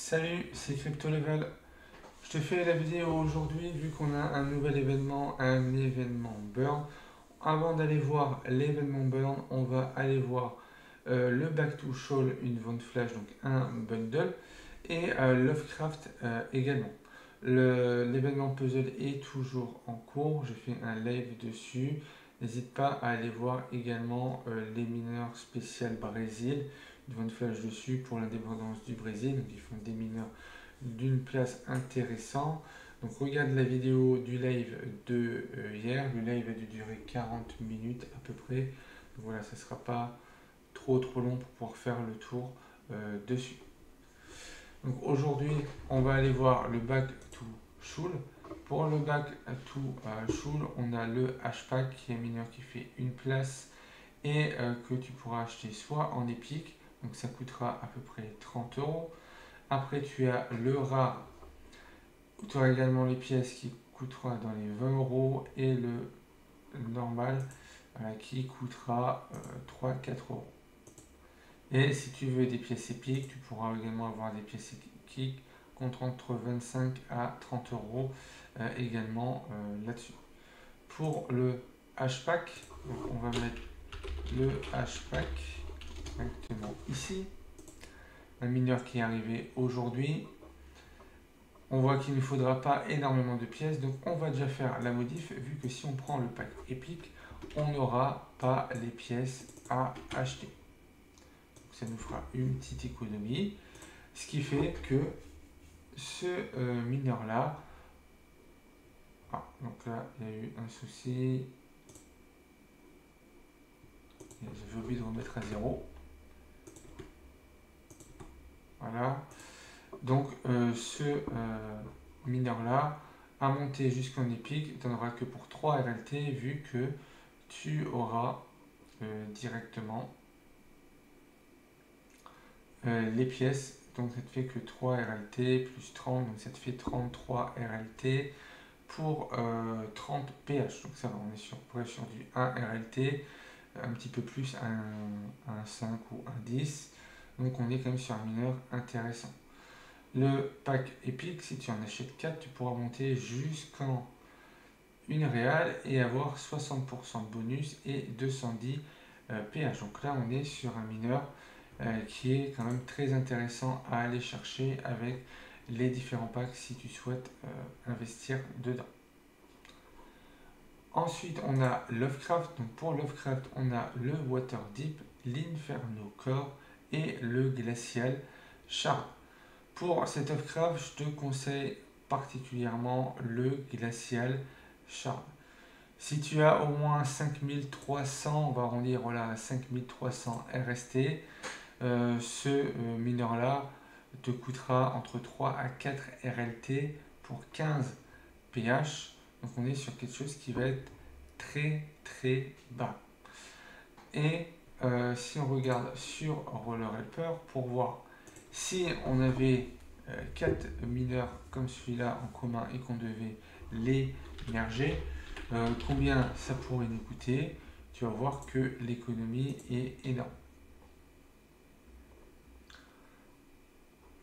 Salut, c'est CryptoLevel. Je te fais la vidéo aujourd'hui vu qu'on a un nouvel événement, un événement Burn. Avant d'aller voir l'événement Burn, on va aller voir le Back to Shoal, une vente flash, donc un bundle, et Lovecraft également. L'événement puzzle est toujours en cours, je fais un live dessus. N'hésite pas à aller voir également les mineurs spécial Brésil, une vente flash dessus pour l'indépendance du Brésil. Donc ils font des mineurs d'une place intéressante. Donc regarde la vidéo du live de hier. Le live a dû durer 40 minutes à peu près. Donc voilà, ça ne sera pas trop long pour pouvoir faire le tour dessus. Donc aujourd'hui, on va aller voir le back to Shul. Pour le back to Shul, on a le hashpack qui est un mineur qui fait une place et que tu pourras acheter soit en épique, donc ça coûtera à peu près 30 euros. Après, tu as le rare, où tu auras également les pièces qui coûtera dans les 20 euros et le normal qui coûtera 3-4 euros. Et si tu veux des pièces épiques, tu pourras également avoir des pièces épiques contre entre 25 à 30 euros également là-dessus. Pour le hashpack, on va mettre le hashpack directement ici. Un mineur qui est arrivé aujourd'hui. On voit qu'il ne faudra pas énormément de pièces, donc on va déjà faire la modif, vu que si on prend le pack épique, on n'aura pas les pièces à acheter. Donc ça nous fera une petite économie, ce qui fait que ce mineur là, donc là il y a eu un souci, j'avais oublié de remettre à 0. Voilà, donc ce mineur là à monter jusqu'en épique donnera que pour 3 RLT, vu que tu auras directement les pièces. Donc ça te fait que 3 RLT plus 30, donc ça te fait 33 RLT pour 30 PH. Donc ça va, on est sur du 1 RLT, un petit peu plus, un 5 ou un 10. Donc on est quand même sur un mineur intéressant. Le pack épique, si tu en achètes 4, tu pourras monter jusqu'en une réale et avoir 60% de bonus et 210 PH. Donc là, on est sur un mineur qui est quand même très intéressant à aller chercher avec les différents packs si tu souhaites investir dedans. Ensuite, on a Lovecraft. Donc pour Lovecraft, on a le Waterdeep, l'Inferno Core et le Glacial Shard. Pour cet Lovecraft, je te conseille particulièrement le Glacial Shard. Si tu as au moins 5300, on va arrondir voilà, à 5300 RST, ce mineur-là te coûtera entre 3 à 4 RLT pour 15 PH. Donc on est sur quelque chose qui va être très bas. Et si on regarde sur Roller Helper pour voir si on avait 4 mineurs comme celui-là en commun et qu'on devait les merger, combien ça pourrait nous coûter, tu vas voir que l'économie est énorme.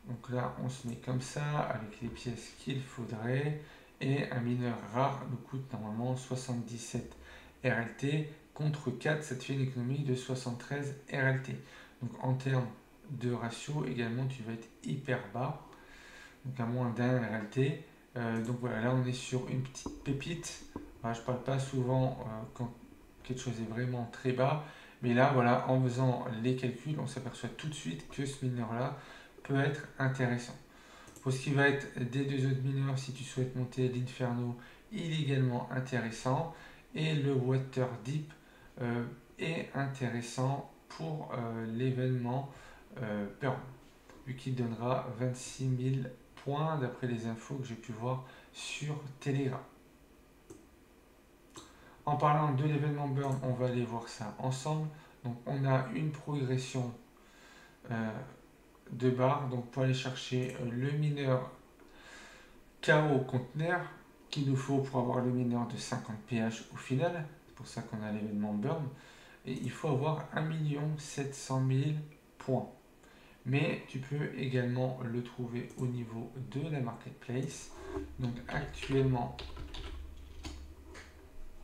Donc là, on se met comme ça avec les pièces qu'il faudrait. Et un mineur rare nous coûte normalement 77 RLT. Contre 4, ça te fait une économie de 73 RLT. Donc en termes de ratio, également, tu vas être hyper bas. Donc à moins d'un RLT. Donc voilà, là on est sur une petite pépite. Je ne parle pas souvent quand quelque chose est vraiment très bas. Mais là, voilà, en faisant les calculs, on s'aperçoit tout de suite que ce mineur-là peut être intéressant. Pour ce qui va être des deux autres mineurs, si tu souhaites monter l'Inferno, il est également intéressant. Et le Waterdeep est intéressant pour l'événement Burn, vu qu'il donnera 26 000 points d'après les infos que j'ai pu voir sur Telegram. En parlant de l'événement Burn, on va aller voir ça ensemble. Donc on a une progression de barres. Donc pour aller chercher le mineur KO conteneur qu'il nous faut pour avoir le mineur de 50 PH au final. C'est pour ça qu'on a l'événement Burn. Et il faut avoir 1 700 000 points. mais tu peux également le trouver au niveau de la marketplace. Donc actuellement,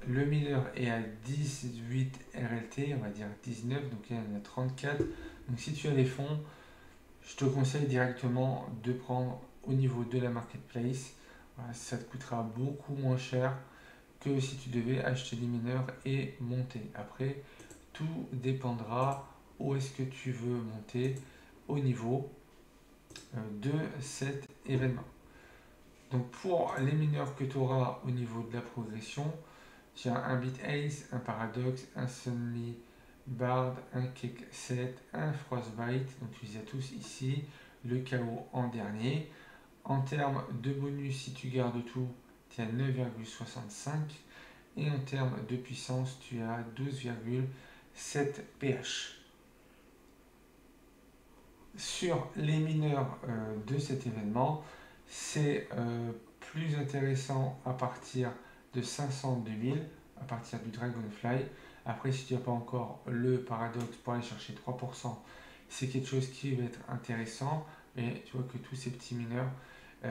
le mineur est à 18 RLT, on va dire 19, donc il y en a 34. Donc si tu as les fonds, je te conseille directement de prendre au niveau de la marketplace. Voilà, ça te coûtera beaucoup moins cher que si tu devais acheter des mineurs et monter. Après, tout dépendra où est-ce que tu veux monter au niveau de cet événement. Donc pour les mineurs que tu auras au niveau de la progression, tu as un Bit Ace, un Paradox, un Sunny Bard, un Cake 7, un Frostbite, donc tu les as tous ici, le KO en dernier. En termes de bonus, si tu gardes tout, tu as 9,65 et en termes de puissance, tu as 12,7 pH. Sur les mineurs de cet événement, c'est plus intéressant à partir de 500 2000, à partir du Dragonfly. Après, si tu n'as pas encore le Paradox pour aller chercher 3%, c'est quelque chose qui va être intéressant. Mais tu vois que tous ces petits mineurs,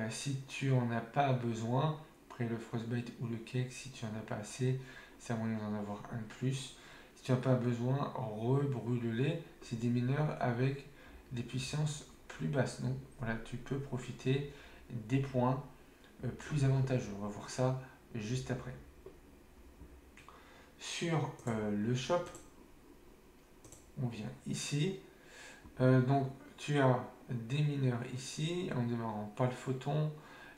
si tu n'en as pas besoin, après le Frostbite ou le Cake, si tu n'en as pas assez, c'est un moyen d'en avoir un de plus. Si tu n'as pas besoin, rebrûle-les. C'est des mineurs avec des puissances plus basses. Donc voilà, tu peux profiter des points plus avantageux. On va voir ça juste après. Sur le shop, on vient ici. Donc tu as des mineurs ici, en démarrant par le photon,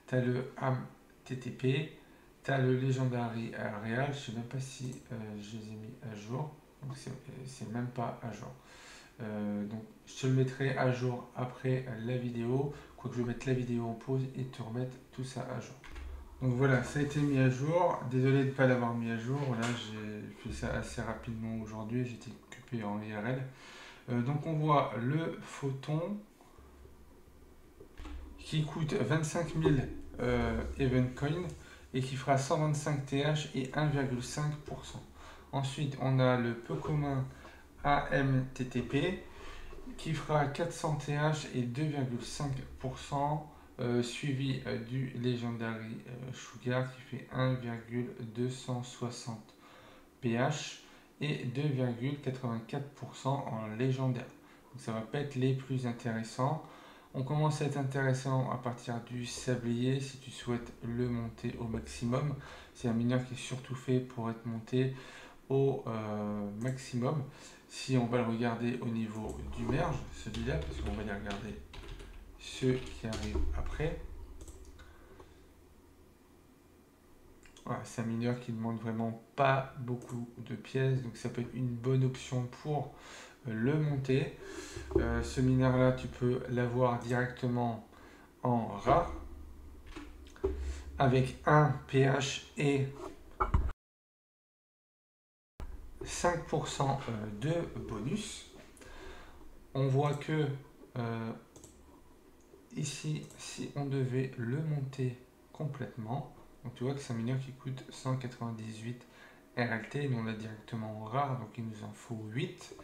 tu as le AMTTP, tu as le Legendary Real, je ne sais même pas si je les ai mis à jour, donc c'est même pas à jour. Donc je te le mettrai à jour après la vidéo, quoique je vais mettre la vidéo en pause et te remettre tout ça à jour. Donc voilà, ça a été mis à jour. Désolé de ne pas l'avoir mis à jour. Là, j'ai fait ça assez rapidement aujourd'hui. J'étais occupé en IRL. Donc on voit le photon qui coûte 25 000 Event Coin et qui fera 125 TH et 1,5%. Ensuite, on a le peu commun AMTTP qui fera 400 TH et 2,5%, suivi du Legendary Sugar qui fait 1,260 pH et 2,84% en légendaire. Donc ça va pas être les plus intéressants. On commence à être intéressant à partir du sablier si tu souhaites le monter au maximum. C'est un mineur qui est surtout fait pour être monté au maximum. Si on va le regarder au niveau du merge, celui-là, parce qu'on va aller regarder ceux qui arrivent après. Voilà, c'est un mineur qui ne demande vraiment pas beaucoup de pièces, donc ça peut être une bonne option pour le monter. Ce mineur-là, tu peux l'avoir directement en rare, avec un pH et 5% de bonus. On voit que ici, si on devait le monter complètement, donc tu vois que c'est un mineur qui coûte 198 RLT, mais on l'a directement en rare, donc il nous en faut 8.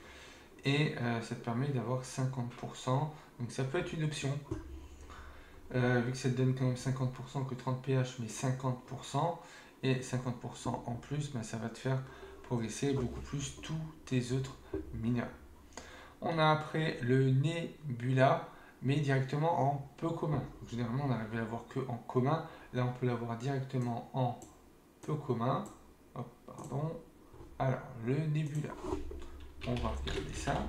Et ça te permet d'avoir 50%, donc ça peut être une option. Vu que ça te donne quand même 50% que 30 pH, mais 50%, et 50% en plus, ben, ça va te faire progresser beaucoup plus tous tes autres mineurs. On a après le Nebula, mais directement en peu commun. Donc, généralement, on arrive à l'avoir que en commun. Là, on peut l'avoir directement en peu commun. Hop, pardon. Alors, le Nebula. On va regarder ça.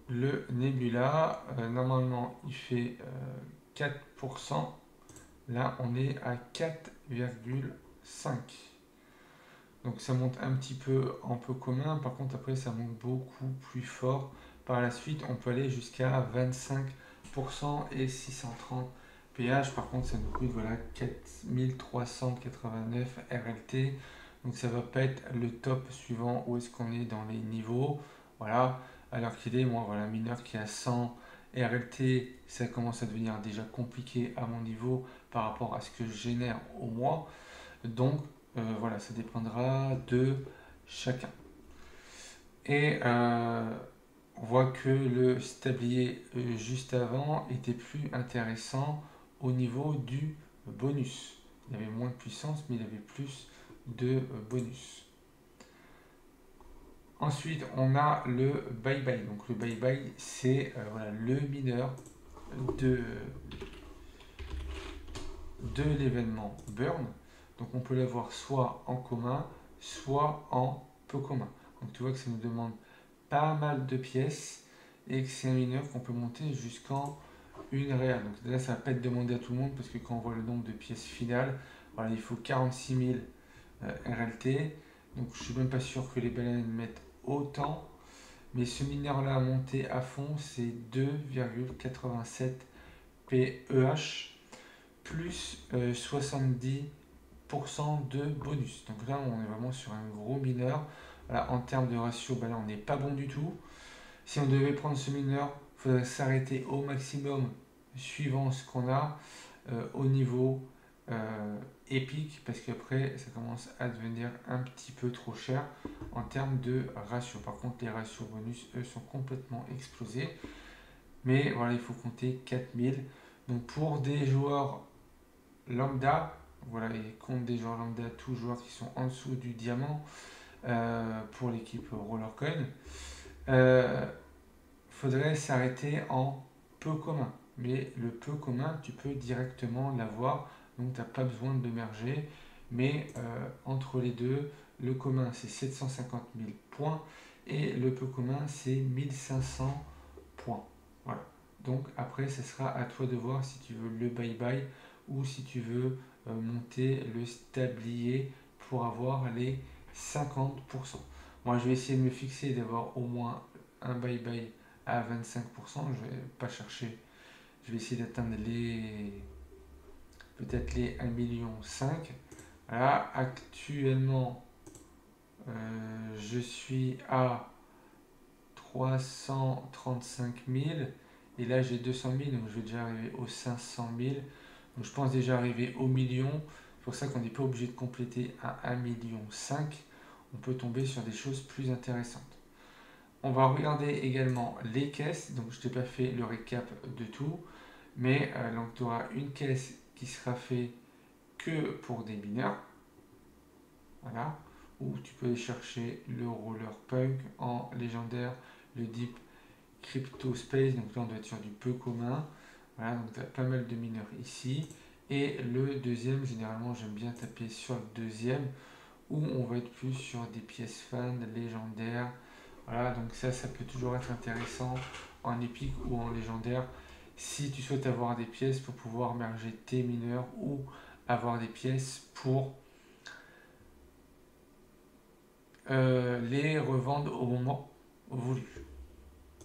Le Nebula, normalement, il fait 4%. Là, on est à 4,5. Donc ça monte un petit peu en peu commun. Par contre, après, ça monte beaucoup plus fort. Par la suite, on peut aller jusqu'à 25% et 630 pH. Par contre, ça nous coûte voilà, 4389 RLT. Donc ça va pas être le top suivant où est-ce qu'on est dans les niveaux. Voilà. Alors qu'il est, moi, voilà, mineur qui a 100 RLT, ça commence à devenir déjà compliqué à mon niveau par rapport à ce que je génère au mois. Donc, voilà, ça dépendra de chacun. Et on voit que le tablier juste avant était plus intéressant au niveau du bonus. Il avait moins de puissance, mais il avait plus de bonus. Ensuite, on a le bye-bye. Donc le bye-bye, c'est voilà, le mineur de, de l'événement burn. Donc on peut l'avoir soit en commun, soit en peu commun. Donc tu vois que ça nous demande pas mal de pièces et que c'est un mineur qu'on peut monter jusqu'en une réelle. Donc là, ça va pas être demandé à tout le monde parce que quand on voit le nombre de pièces finales, voilà, il faut 46 000 RLT. Donc je suis même pas sûr que les baleines mettent autant. Mais ce mineur-là à monter à fond, c'est 2,87 PEH plus 70% de bonus. Donc là, on est vraiment sur un gros mineur. Voilà, en termes de ratio, ben là, on n'est pas bon du tout. Si on devait prendre ce mineur, il faudrait s'arrêter au maximum suivant ce qu'on a au niveau épique, parce qu'après, ça commence à devenir un petit peu trop cher en termes de ratio. Par contre, les ratios bonus, eux, sont complètement explosés. Mais voilà, il faut compter 4000. Donc pour des joueurs lambda, voilà, et contre des joueurs lambda, tous joueurs qui sont en dessous du diamant, pour l'équipe Rollercoin, faudrait s'arrêter en peu commun. Mais le peu commun, tu peux directement l'avoir, donc tu n'as pas besoin de merger. Mais entre les deux, le commun c'est 750 000 points et le peu commun c'est 1500 points. Voilà. Donc après, ce sera à toi de voir si tu veux le bye-bye ou si tu veux monter le tablier pour avoir les 50%. Moi, je vais essayer de me fixer d'avoir au moins un bye-bye à 25%. Je vais pas chercher. Je vais essayer d'atteindre peut-être les 1,5 million. Voilà, actuellement, je suis à 335 000 et là j'ai 200 000, donc je vais déjà arriver aux 500 000. Donc je pense déjà arriver au million. C'est pour ça qu'on n'est pas obligé de compléter à 1,5 million. On peut tomber sur des choses plus intéressantes. On va regarder également les caisses. Donc je t'ai pas fait le récap de tout, mais donc tu auras une caisse qui sera faite que pour des mineurs. Voilà. Où tu peux aller chercher le roller punk en légendaire, le deep crypto space. Donc là on doit être sur du peu commun. Voilà, donc tu as pas mal de mineurs ici. Et le deuxième, généralement j'aime bien taper sur le deuxième où on va être plus sur des pièces fans légendaires. Voilà, donc ça peut toujours être intéressant en épique ou en légendaire si tu souhaites avoir des pièces pour pouvoir merger tes mineurs ou avoir des pièces pour les revendre au moment voulu.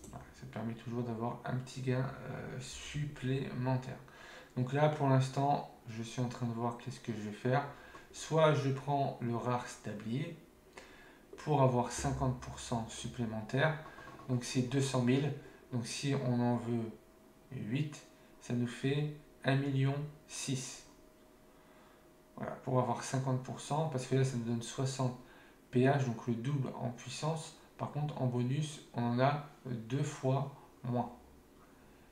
Voilà, ça permet toujours d'avoir un petit gain supplémentaire. Donc là, pour l'instant, je suis en train de voir qu'est-ce que je vais faire. Soit je prends le rare tablier pour avoir 50% supplémentaire. Donc c'est 200 000. Donc si on en veut 8, ça nous fait 1,6 million. Voilà, pour avoir 50%, parce que là ça nous donne 60 pH, donc le double en puissance. Par contre, en bonus, on en a 2 fois moins.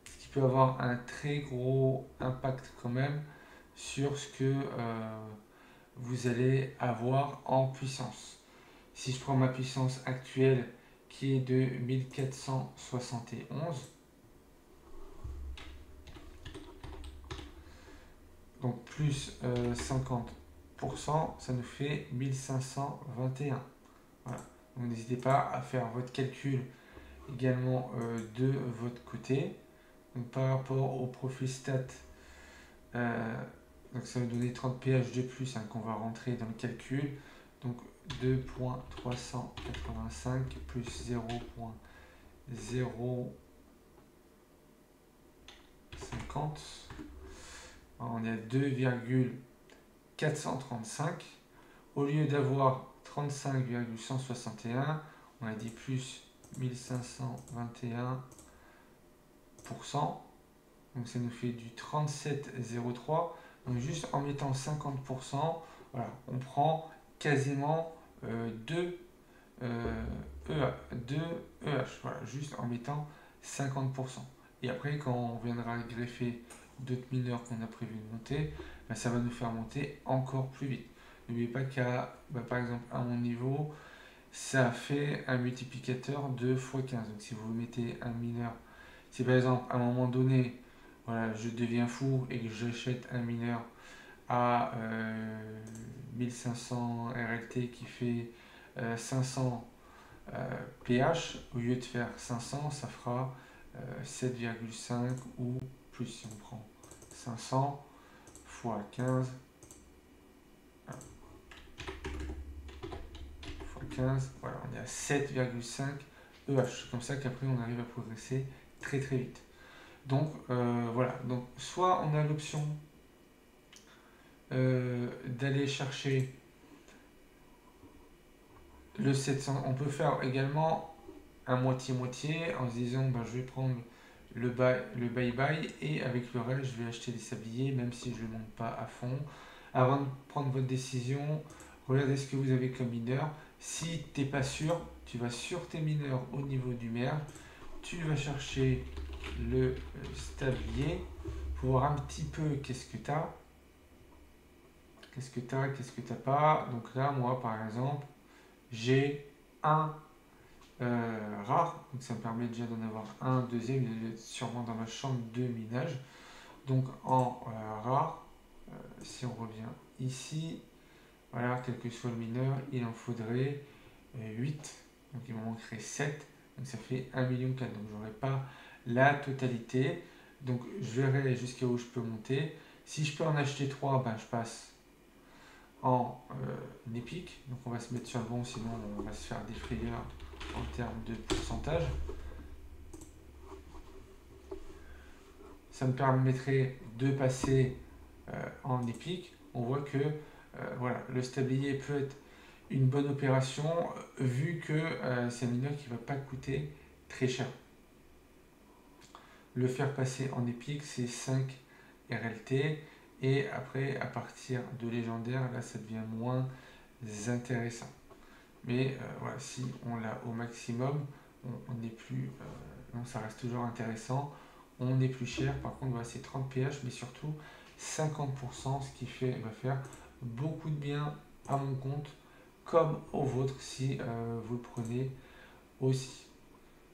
Ce qui peut avoir un très gros impact quand même sur ce que vous allez avoir en puissance. Si je prends ma puissance actuelle qui est de 1471, donc plus 50%, ça nous fait 1521. Voilà. Donc n'hésitez pas à faire votre calcul également de votre côté. Donc par rapport au profil stat, donc ça va donner 30 pH de plus qu'on va rentrer dans le calcul. Donc 2.385 plus 0.050. On est à 2,435. Au lieu d'avoir 35,161, on a dit plus 1521%. Donc ça nous fait du 37,03. Donc juste en mettant 50%, Voilà, on prend quasiment 2 EH, voilà, juste en mettant 50%. Et après, quand on viendra greffer d'autres mineurs qu'on a prévu de monter, ben, ça va nous faire monter encore plus vite. N'oubliez pas qu'à, par exemple, à mon niveau, ça fait un multiplicateur de x15. Donc si vous mettez un mineur, si par exemple à un moment donné, voilà, je deviens fou et que j'achète un mineur à 1500 RLT qui fait 500 pH, au lieu de faire 500, ça fera 7,5 ou plus si on prend 500 fois 15 fois 15, voilà, on est à 7,5 EH. C'est comme ça qu'après on arrive à progresser très très vite. Donc voilà, donc soit on a l'option d'aller chercher le 700, on peut faire également un moitié-moitié en se disant ben, je vais prendre le bye-bye et avec le reste je vais acheter des sabliers même si je ne monte pas à fond. Avant de prendre votre décision, regardez ce que vous avez comme mineur. Si tu n'es pas sûr, tu vas sur tes mineurs au niveau du merge, tu vas chercher le tablier pour voir un petit peu qu'est-ce que tu as. Qu'est-ce que tu as, qu'est-ce que tu n'as pas. Donc là, moi par exemple, j'ai un rare, donc ça me permet déjà d'en avoir un deuxième, il est sûrement dans ma chambre de minage. Donc en rare, si on revient ici, voilà, quel que soit le mineur, il en faudrait 8, donc il m'en manquerait 7, donc ça fait 1,4 million. Donc j'aurai pas la totalité, donc je verrai jusqu'à où je peux monter. Si je peux en acheter 3, ben, je passe en épique, donc on va se mettre sur le bon, sinon on va se faire des frayeurs en termes de pourcentage. Ça me permettrait de passer en épique. On voit que voilà, le tablier peut être une bonne opération vu que c'est un mineur qui ne va pas coûter très cher. Le faire passer en épique, c'est 5 RLT. Et après, à partir de légendaire, là, ça devient moins intéressant. Mais voilà, si on l'a au maximum, on n'est plus. Non, ça reste toujours intéressant. On est plus cher. Par contre, voilà, c'est 30 pH, mais surtout 50%, ce qui va faire beaucoup de bien à mon compte, comme au vôtre si vous le prenez aussi.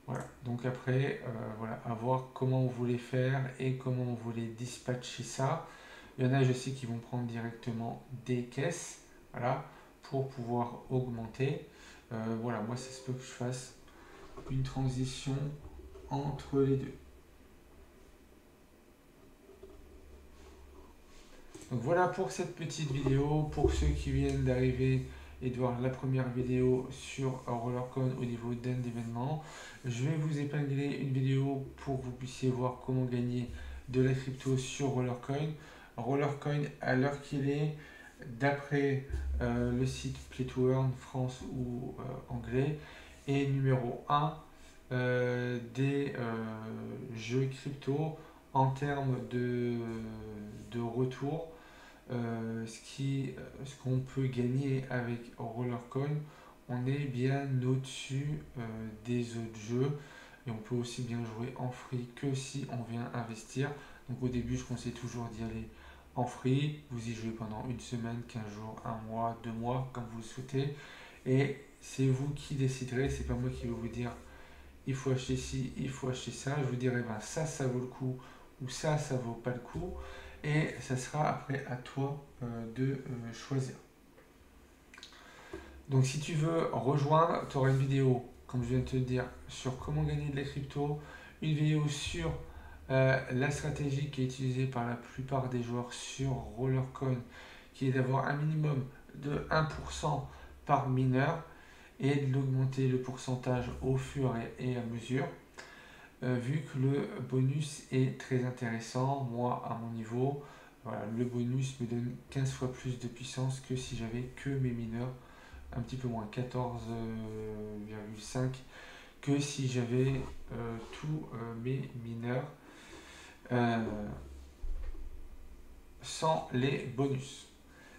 Voilà. Donc après, voilà, à voir comment vous voulez faire et comment vous voulez dispatcher ça. Il y en a, je sais, qui vont prendre directement des caisses, voilà, pour pouvoir augmenter. Voilà, moi, ça se peut que je fasse une transition entre les deux. Donc voilà pour cette petite vidéo. Pour ceux qui viennent d'arriver et de voir la première vidéo sur Rollercoin au niveau d'un événement, je vais vous épingler une vidéo pour que vous puissiez voir comment gagner de la crypto sur Rollercoin. Rollercoin, à l'heure qu'il est, d'après le site Play to Earn France ou anglais, est numéro 1 des jeux crypto en termes de retour. Ce qu'on peut gagner avec Rollercoin, on est bien au-dessus des autres jeux et on peut aussi bien jouer en free que si on vient investir. Donc au début, je conseille toujours d'y aller en free. Vous y jouez pendant une semaine, 15 jours, un mois, 2 mois, comme vous le souhaitez. Et c'est vous qui déciderez, c'est pas moi qui vais vous dire il faut acheter ci, il faut acheter ça. Je vous dirai ben, ça vaut le coup ou ça vaut pas le coup. Et ça sera après à toi de choisir. Donc si tu veux rejoindre, tu auras une vidéo, comme je viens de te le dire, sur comment gagner de la crypto, une vidéo sur la stratégie qui est utilisée par la plupart des joueurs sur Rollercoin, qui est d'avoir un minimum de 1% par mineur et de l'augmenter le pourcentage au fur et à mesure. Vu que le bonus est très intéressant, moi à mon niveau, voilà, le bonus me donne 15 fois plus de puissance que si j'avais que mes mineurs, un petit peu moins, 14,5 que si j'avais tous mes mineurs sans les bonus.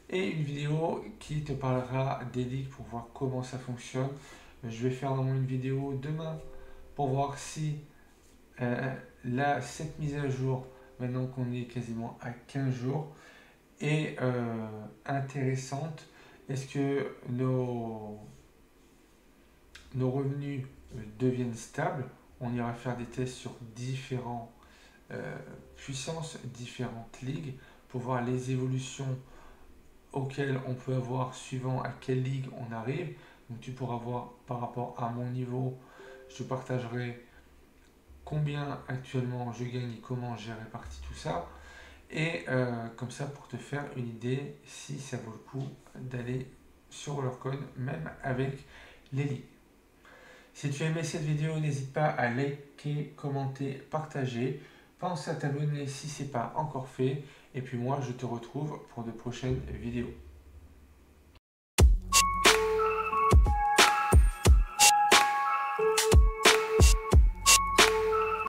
et une vidéo qui te parlera des ligues pour voir comment ça fonctionne. Je vais faire normalement une vidéo demain pour voir si là, cette mise à jour, maintenant qu'on est quasiment à 15 jours, est intéressante. Est-ce que nos revenus deviennent stables? On ira faire des tests sur différentes puissances, différentes ligues, pour voir les évolutions auxquelles on peut avoir suivant à quelle ligue on arrive. Donc tu pourras voir par rapport à mon niveau, je partagerai combien actuellement je gagne et comment j'ai réparti tout ça. Et comme ça, pour te faire une idée si ça vaut le coup d'aller sur Rollercoin, même avec les ligues. Si tu as aimé cette vidéo, n'hésite pas à liker, commenter, partager. Pense à t'abonner si ce n'est pas encore fait. Et puis moi, je te retrouve pour de prochaines vidéos.